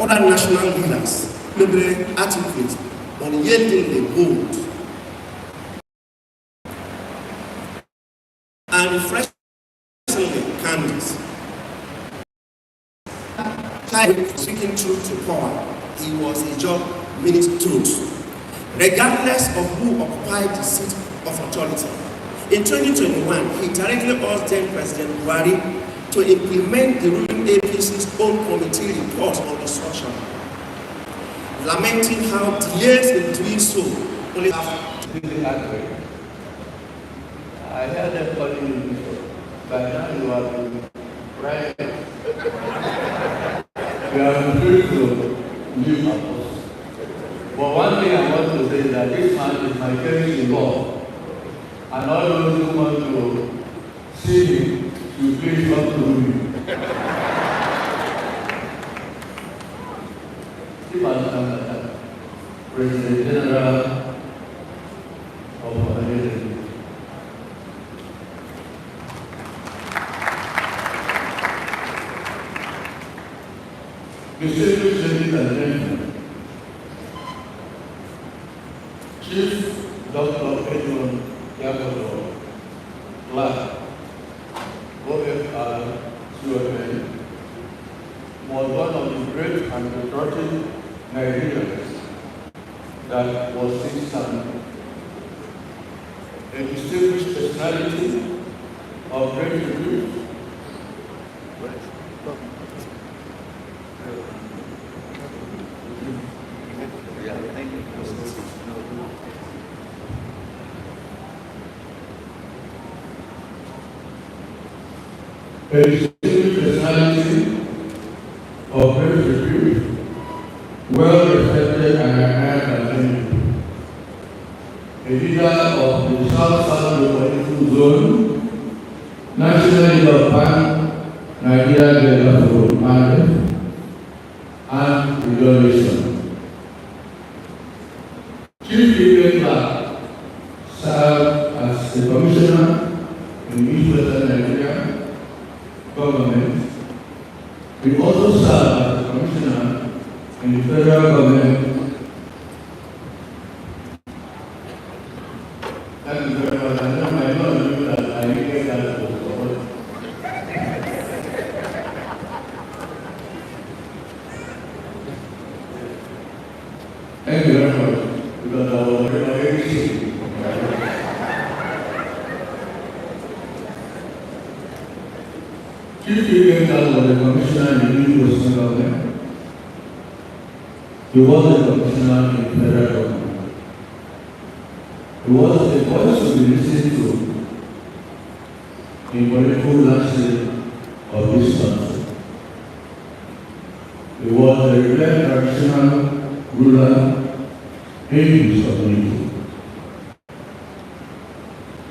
other national leaders may be articulate on yielding the gold and refreshing the candidates. Speaking truth to power, he was a job meaning truth, regardless of who occupied the seat of authority. In 2021, he directly urged then President Buhari to implement the ruling APC's own committee report on instruction, lamenting how delays in doing so only have to be the outbreak. I heard them calling you before, but now you are right. We are free to leave our post. But one thing I want to say is that this man is my very law. And all those who want to see him, you please come to me. If I stand President General of OON. Distinguished ladies and gentlemen, Chief Dr. Edwin Kiagbodo, Clerk, OFR, OON, was one of the great and patriotic Nigerians that was seen standing. A distinguished personality of great repute. A distinguished personality of great repute, well respected and admired by many. A leader of the South-South political zone, national leader of PAN, Nigeria Geographical Market, and Regulation. Chief Legal Clerk served as the Commissioner in East-Western Nigeria government. He also served as a commissioner in the federal government. Thank you very much. I know that I needed that support. Thank you very much, because I was very sick. Chief Kiagbodo was a commissioner in the East-Western government. He was a commissioner in the federal government. He was a voice to be listened to in political landscape of this country. He was a regular traditional ruler in his community.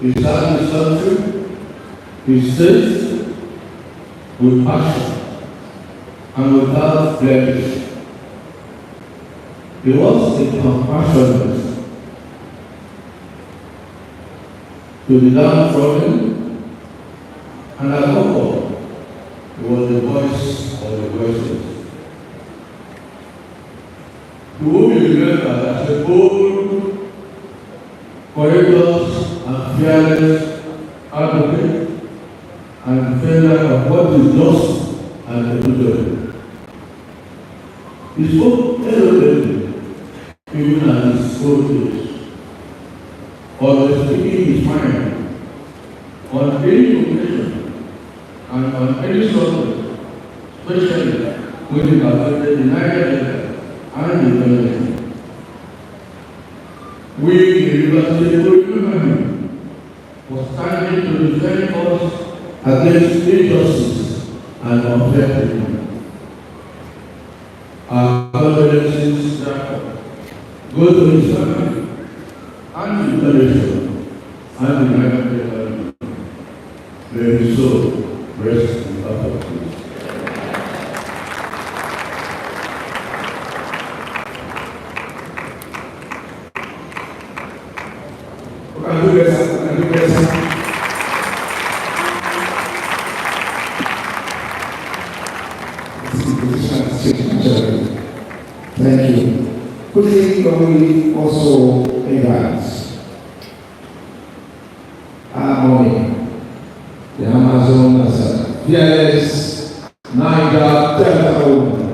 He served his country, his state, with passion and without blemish. He was a compassionate to the downtrodden, and above all, he was the voice of the voiceless. To whom you remember as a bold, courageous, and fearless advocate and defender of what is just and equitable. He spoke eloquently, even at his old age, always speaking his mind on any occasion and on any subject, especially when it affected the Niger and the government. We, the University of Edwin, was standing to defend us against injustice and unfair treatment. Our condolences go to his family and the federation and the United Government. May his soul rest in perfect peace. Thank you. Thank you. Quickly, we also invite Harmony, the Amazon as a fearless Niger Delta woman,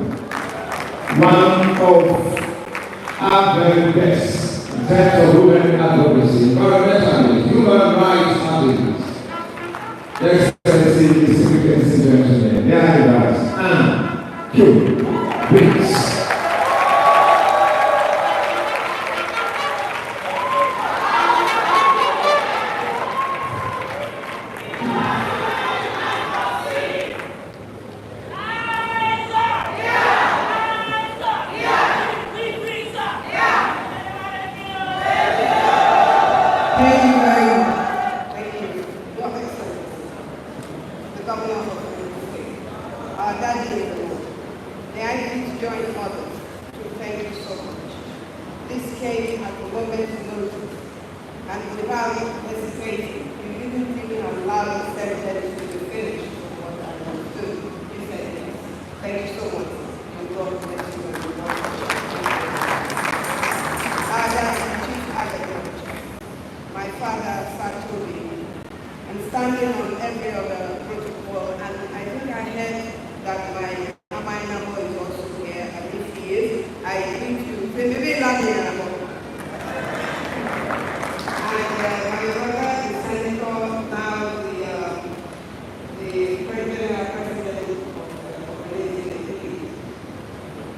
one of our very best in terms of women advocacy, environmental, human rights activists. Excellency, distinguished gentlemen, they are invited. And Q, please. Thank you very much. Thank you. Your Excellency, the Governor of the State, our daddy in the Lord. May I please join others to thank you so much. This came at the moment's notice, and without hesitating, you didn't even allow the secretary to finish what I was doing. You said yes. Thank you so much. And God bless you and God bless you. Our daddy, Chief Academic. My father, Satobi, and standing on every other protocol, and I think I heard that my number is also here, and if he is, I greet you. And my brother, the senator, now the president of the organization,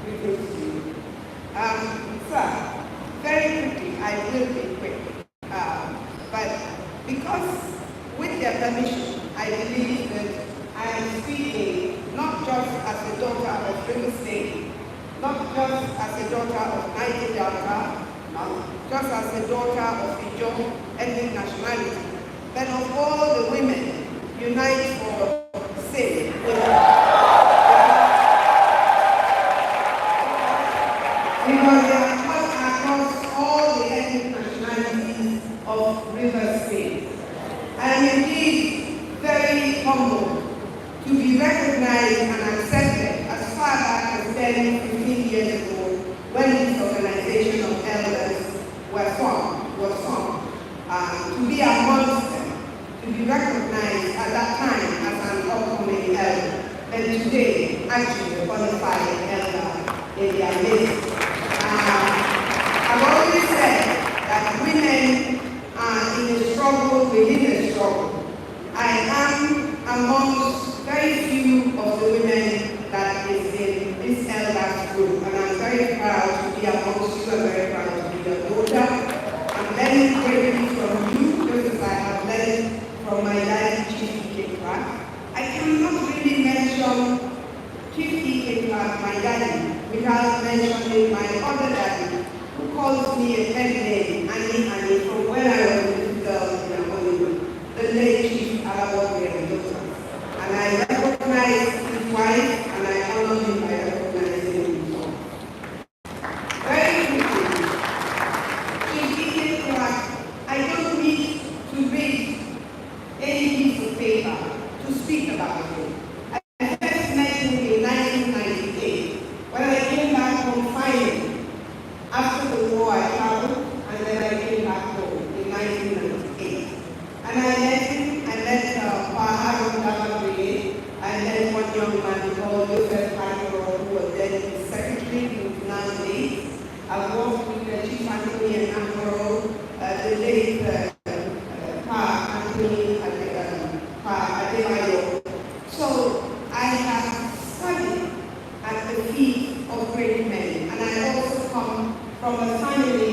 greetings to you. Sir, very quickly, I will be quick. But because, with their permission, I believe that I am speaking not just as a daughter of River State, not just as a daughter of Niger Delta, not just as a daughter of Ijaw ethnic nationality, but of all the women unite for sake. Because they are across all the ethnic nationalities of River State. I am indeed very humbled to be recognized and accepted as far back as 10, 15 years ago when this organization of elders was formed. To be amongst them, to be recognized at that time as an upcoming elder, and today actually qualified elder in their midst. I've always said that women are in a struggle within a struggle. I am amongst very few of the women that is in this elders group, and I'm very proud to be amongst you. I'm very proud to be your daughter. I'm learning greatly from you, just as I have learned from my daddy, Chief E.K. Clark. I cannot really mention Chief E.K. Clark, my daddy, without mentioning my other daddy, who calls me a pet name, Annie, from when I was a little girl in Hollywood, the late Chief Kiagbodo. And I recognize his wife, and I honor him by recognizing him. Very quickly, Chief E.K. Clark, I don't need to read any piece of paper to speak about him. I first met him in 1998 when I came back from fighting. After the war, I traveled, and then I came back home in 1998. And I met him, I met Paharon Davabri, I met one young man called Joseph Kiagbodo, who was then his secretary, who is now late. I worked with Chief Anthony and Ambrose, the late Pa Anthony Adebayo. So I have studied at the feet of great men, and I also come from a family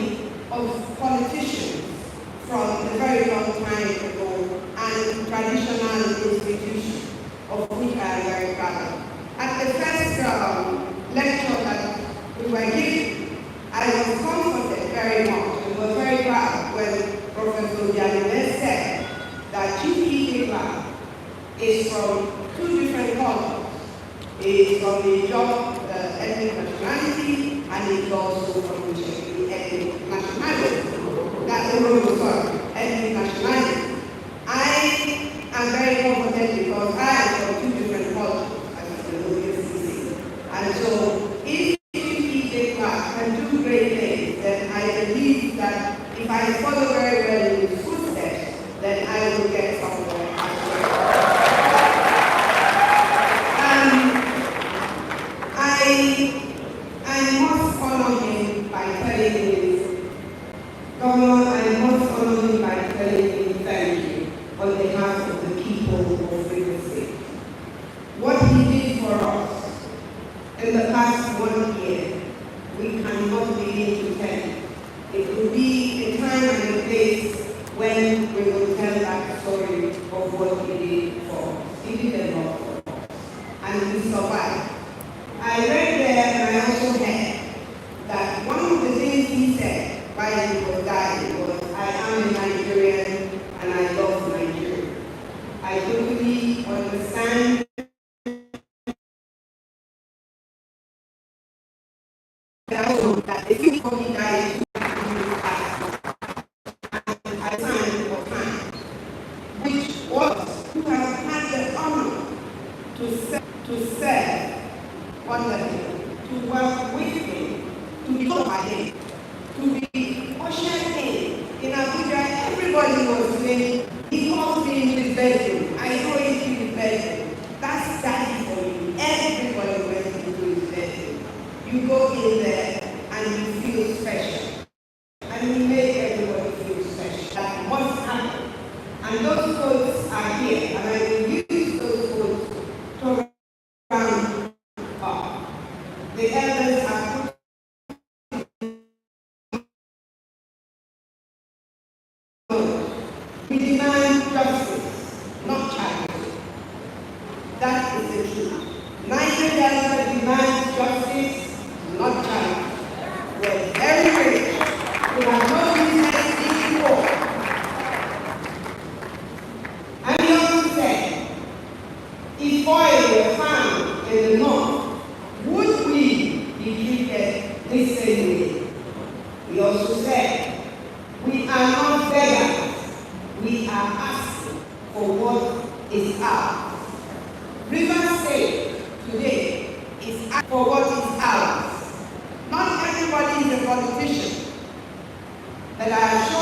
of politicians from a very long time ago and traditional institutions of which I am very proud. At the first lecture that we were given, I was comforted very much and was very proud when Professor Yadime said that Chief E.K. Clark is from two different cultures. He is from the Ijaw ethnic nationality, and he is also from the ethnic nationality. That's the role of ethnic nationality. I am very comforted because I am from two different cultures, as you can see. And so, if Chief E.K. Clark I must honor him by telling him, Governor, I must honor him by telling him thank you on behalf of the people of Rivers State. What he did for us in the past 1 year, we cannot begin to tell. It will be a time and a place when we will tell that story of what he did for us. He did a lot for us. And we survived. I read there and I also heard that one of the things he said while he was dying was, I am a Nigerian and I love Nigeria. I totally understand that the people he died which was who has had the honor to serve under him, to work with him, to be taught by him, to be ushered in Abuja. Everybody was saying, he calls me in his bedroom. I know he's in his bedroom. That's daddy for you. Everybody went into his bedroom. You go in there and you feel special. And you make everybody feel special. That must happen. And those quotes are here. And I will use those quotes to round up. The elders are put. We demand justice, not charity. That is the truth. Neither Delta demands justice, not charity. We're very rich. We have no business being poor. And he also said, if oil were found in the north, would we be treated this same way? He also said, we are not beggars. We are asking for what is ours. Rivers State today is asking for what is ours. Not everybody is a politician, but I assure